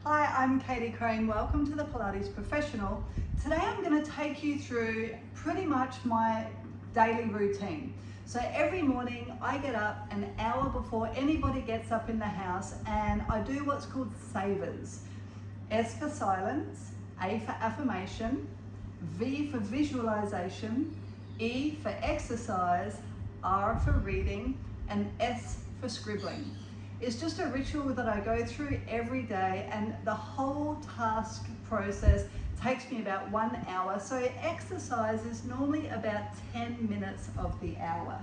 Hi, I'm Katie Crane. Welcome to the Pilates Professional. Today I'm going to take you through pretty much my daily routine. So every morning I get up an hour before anybody gets up in the house and I do what's called savers. S for silence, A for affirmation, V for visualization, E for exercise, R for reading, and S for scribbling. It's just a ritual that I go through every day, and the whole task process takes me about 1 hour. So exercise is normally about 10 minutes of the hour.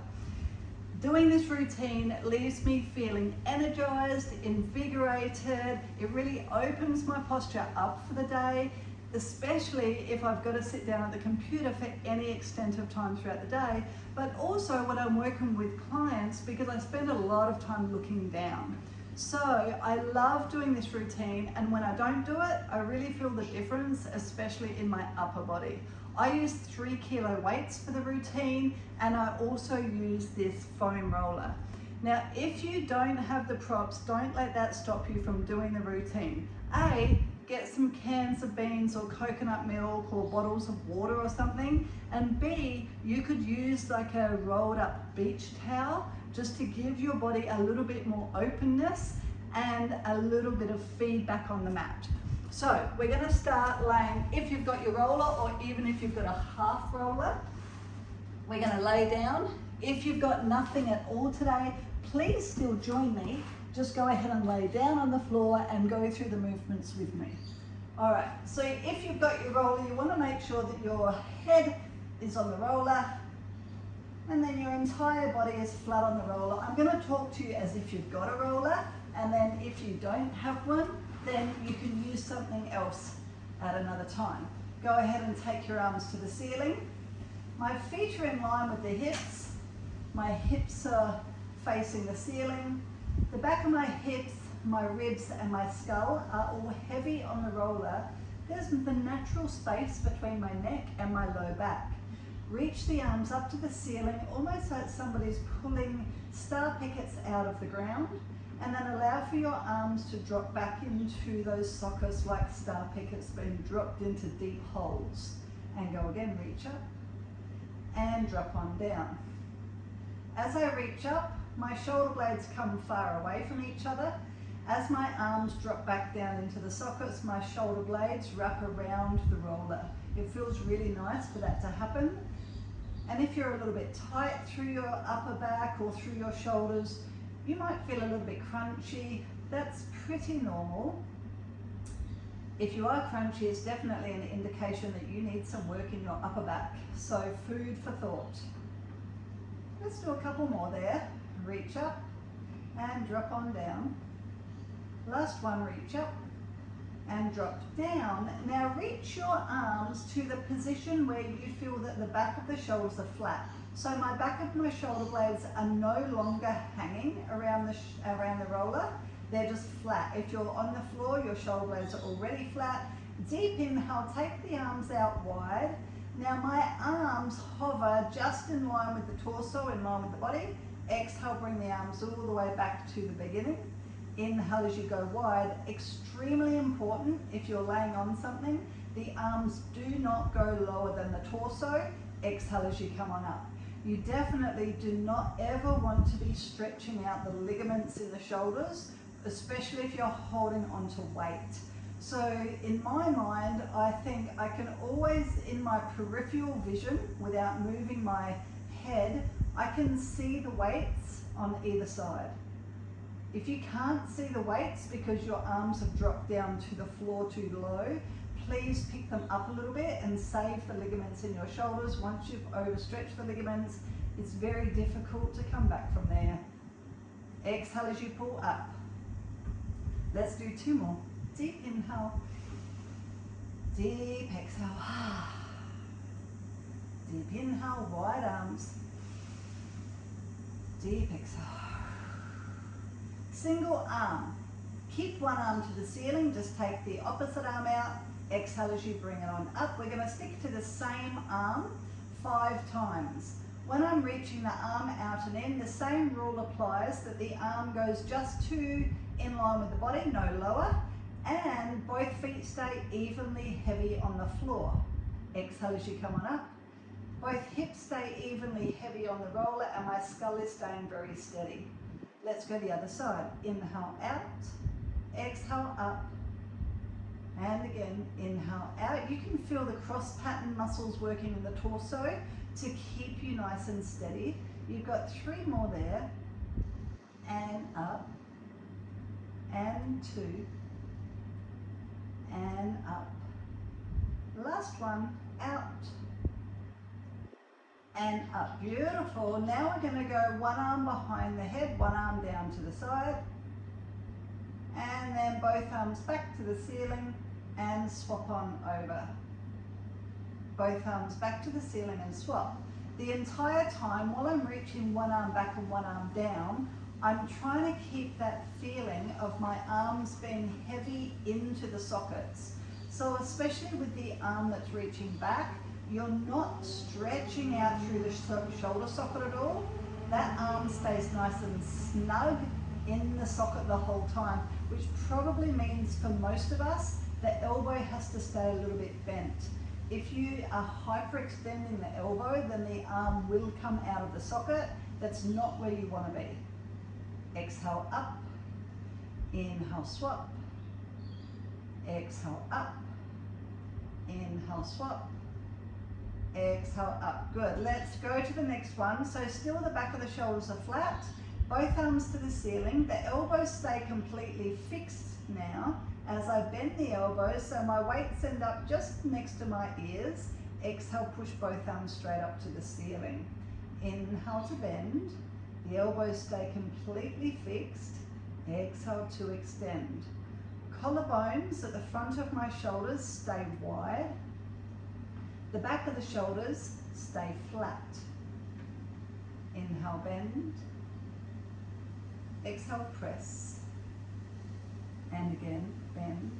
Doing this routine leaves me feeling energized, invigorated. It really opens my posture up for the day, especially if I've got to sit down at the computer for any extent of time throughout the day, but also when I'm working with clients because I spend a lot of time looking down. So I love doing this routine, and when I don't do it, I really feel the difference, especially in my upper body. I use 3 kilo weights for the routine, and I also use this foam roller. Now, if you don't have the props, don't let that stop you from doing the routine. A, get some cans of beans or coconut milk or bottles of water or something. And B, you could use like a rolled up beach towel just to give your body a little bit more openness and a little bit of feedback on the mat. So we're gonna start laying, if you've got your roller or even if you've got a half roller, we're gonna lay down. If you've got nothing at all today, please still join me. Just go ahead and lay down on the floor and go through the movements with me. All right, so if you've got your roller, you want to make sure that your head is on the roller and then your entire body is flat on the roller. I'm going to talk to you as if you've got a roller, and then if you don't have one, then you can use something else at another time. Go ahead and take your arms to the ceiling. My feet are in line with the hips. My hips are facing the ceiling. The back of my hips, my ribs and my skull are all heavy on the roller. There's the natural space between my neck and my low back. Reach the arms up to the ceiling, almost like somebody's pulling star pickets out of the ground, and then allow for your arms to drop back into those sockets like star pickets being dropped into deep holes. And go again, reach up and drop on down. As I reach up, my shoulder blades come far away from each other. As my arms drop back down into the sockets, my shoulder blades wrap around the roller. It feels really nice for that to happen. And if you're a little bit tight through your upper back or through your shoulders, you might feel a little bit crunchy. That's pretty normal. If you are crunchy, it's definitely an indication that you need some work in your upper back. So food for thought. Let's do a couple more there. Reach up and drop on down. Last one, reach up and drop down. Now reach your arms to the position where you feel that the back of the shoulders are flat. So my back of my shoulder blades are no longer hanging around the roller. They're just flat. If you're on the floor, your shoulder blades are already flat. Deep inhale, take the arms out wide. Now my arms hover just in line with the torso, in line with the body. Exhale, bring the arms all the way back to the beginning. Inhale as you go wide. Extremely important if you're laying on something, the arms do not go lower than the torso. Exhale as you come on up. You definitely do not ever want to be stretching out the ligaments in the shoulders, especially if you're holding onto weight. So in my mind, I think I can always, in my peripheral vision, without moving my head, I can see the weights on either side. If you can't see the weights because your arms have dropped down to the floor too low, please pick them up a little bit and save the ligaments in your shoulders. Once you've overstretched the ligaments, it's very difficult to come back from there. Exhale as you pull up. Let's do 2 more. Deep inhale, deep exhale. Deep inhale, wide arms. Deep exhale. Single arm. Keep one arm to the ceiling, just take the opposite arm out. Exhale as you bring it on up. We're going to stick to the same arm 5 times. When I'm reaching the arm out and in, the same rule applies, that the arm goes just to in line with the body, no lower. And both feet stay evenly heavy on the floor. Exhale as you come on up. Both hips stay evenly heavy on the roller and my skull is staying very steady. Let's go the other side. Inhale out, exhale up, and again, inhale out. You can feel the cross pattern muscles working in the torso to keep you nice and steady. You've got 3 more there, and up, and 2, and up. Last one, out, and up. Beautiful. Now we're going to go one arm behind the head, one arm down to the side, and then both arms back to the ceiling and swap on over. Both arms back to the ceiling and swap. The entire time while I'm reaching one arm back and one arm down, I'm trying to keep that feeling of my arms being heavy into the sockets. So especially with the arm that's reaching back, you're not stretching out through the shoulder socket at all. That arm stays nice and snug in the socket the whole time, which probably means for most of us, the elbow has to stay a little bit bent. If you are hyperextending the elbow, then the arm will come out of the socket. That's not where you want to be. Exhale up, inhale swap, exhale up, inhale swap, exhale up. Good. Let's go to the next one. So still the back of the shoulders are flat, both arms to the ceiling. The elbows stay completely fixed now as I bend the elbows so my weights end up just next to my ears. Exhale, push both arms straight up to the ceiling. Inhale to bend. The elbows stay completely fixed. Exhale to extend. Collarbones at the front of my shoulders stay wide. The back of the shoulders stay flat. Inhale, bend. Exhale, press. And again, bend.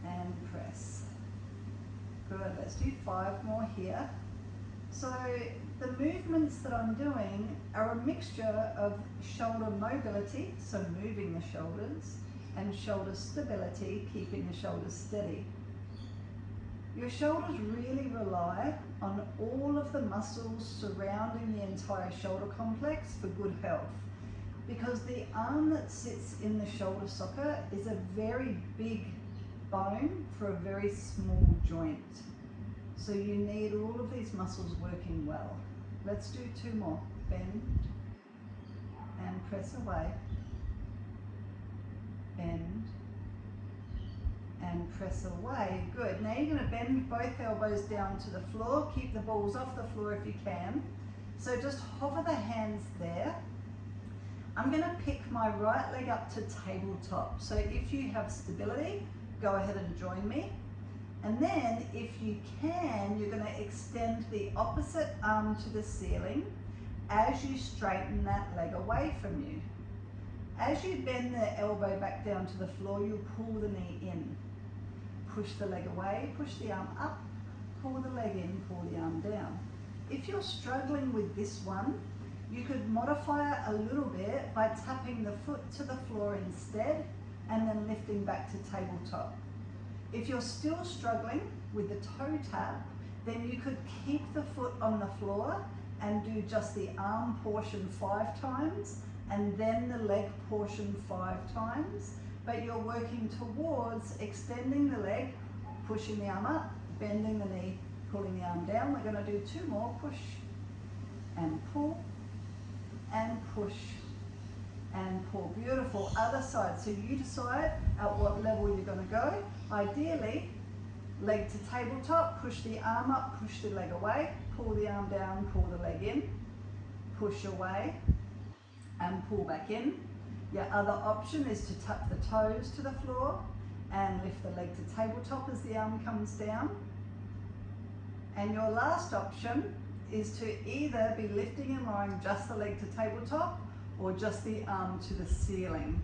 And press. Good, let's do 5 more here. So the movements that I'm doing are a mixture of shoulder mobility, so moving the shoulders, and shoulder stability, keeping the shoulders steady. Your shoulders really rely on all of the muscles surrounding the entire shoulder complex for good health, because the arm that sits in the shoulder socket is a very big bone for a very small joint. So you need all of these muscles working well. Let's do 2 more. Bend and press away. Bend and press away. Good. Now you're going to bend both elbows down to the floor. Keep the balls off the floor if you can. So just hover the hands there. I'm going to pick my right leg up to tabletop. So if you have stability, go ahead and join me. And then if you can, you're going to extend the opposite arm to the ceiling as you straighten that leg away from you. As you bend the elbow back down to the floor, you'll pull the knee in. Push the leg away, push the arm up, pull the leg in, pull the arm down. If you're struggling with this one, you could modify it a little bit by tapping the foot to the floor instead and then lifting back to tabletop. If you're still struggling with the toe tap, then you could keep the foot on the floor and do just the arm portion 5 times and then the leg portion 5 times. But you're working towards extending the leg, pushing the arm up, bending the knee, pulling the arm down. We're going to do 2 more. Push and pull and push and pull. Beautiful. Other side. So you decide at what level you're going to go. Ideally, leg to tabletop, push the arm up, push the leg away, pull the arm down, pull the leg in, push away and pull back in. Your other option is to tap the toes to the floor and lift the leg to tabletop as the arm comes down. And your last option is to either be lifting and lowering just the leg to tabletop or just the arm to the ceiling.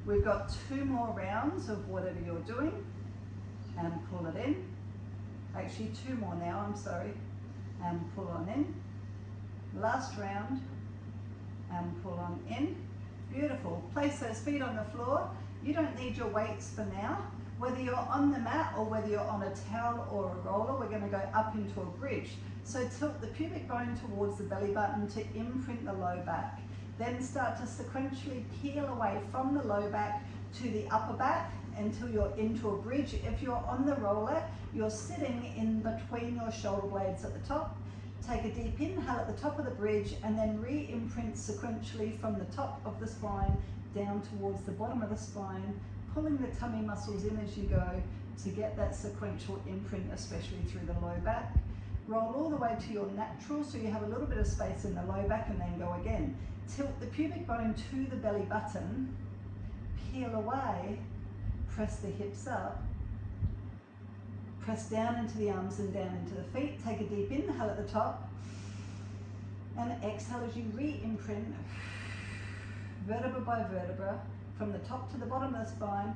We've got 2 more rounds of whatever you're doing and pull it in. Actually 2 more now, I'm sorry. And pull on in. Last round and pull on in. Beautiful. Place those feet on the floor. You don't need your weights for now. Whether you're on the mat or whether you're on a towel or a roller, we're going to go up into a bridge. So tilt the pubic bone towards the belly button to imprint the low back. Then start to sequentially peel away from the low back to the upper back until you're into a bridge. If you're on the roller, you're sitting in between your shoulder blades at the top. Take a deep inhale at the top of the bridge and then re-imprint sequentially from the top of the spine down towards the bottom of the spine, pulling the tummy muscles in as you go to get that sequential imprint, especially through the low back. Roll all the way to your natural, so you have a little bit of space in the low back, and then go again. Tilt the pubic bone to the belly button, peel away, press the hips up, press down into the arms and down into the feet. Take a deep inhale at the top and exhale as you re-imprint vertebra by vertebra from the top to the bottom of the spine,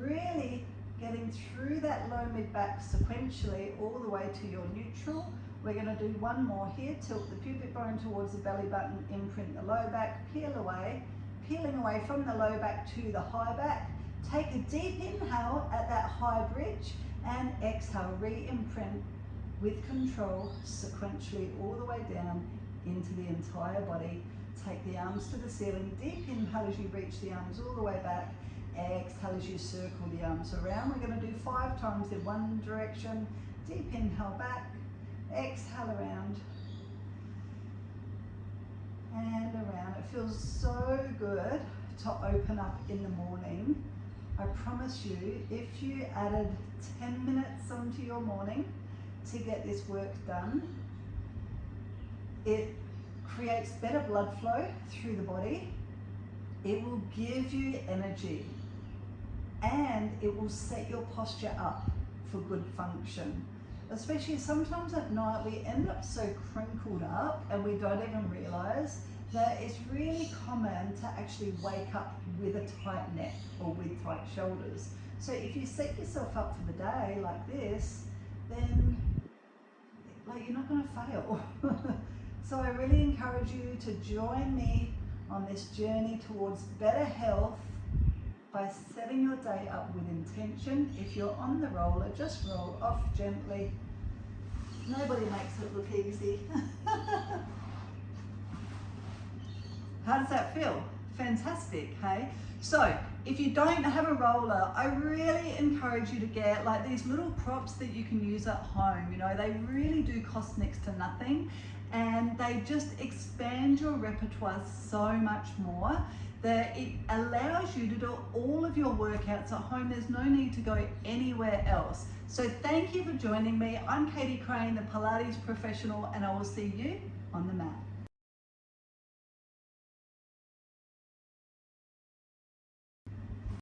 really getting through that low mid back sequentially all the way to your neutral. We're going to do one more here. Tilt the pubic bone towards the belly button, imprint the low back, peel away, peeling away from the low back to the high back. Take a deep inhale at that high bridge and exhale, re-imprint with control sequentially all the way down into the entire body. Take the arms to the ceiling. Deep inhale as you reach the arms all the way back. Exhale as you circle the arms around. We're going to do 5 times in one direction. Deep inhale back, exhale around and around. It feels so good to open up in the morning. I promise you, if you added 10 minutes onto your morning to get this work done, it creates better blood flow through the body. It will give you energy and it will set your posture up for good function. Especially sometimes at night we end up so crinkled up and we don't even realize that it's really common to actually wake up with a tight neck or with tight shoulders. So if you set yourself up for the day like this, then you're not going to fail. So I really encourage you to join me on this journey towards better health by setting your day up with intention. If you're on the roller, just roll off gently. Nobody makes it look easy. How does that feel? Fantastic, hey? So if you don't have a roller, I really encourage you to get like these little props that you can use at home. You know, they really do cost next to nothing and they just expand your repertoire so much more that it allows you to do all of your workouts at home. There's no need to go anywhere else. So thank you for joining me. I'm Katie Crane, the Pilates professional, and I will see you on the mat.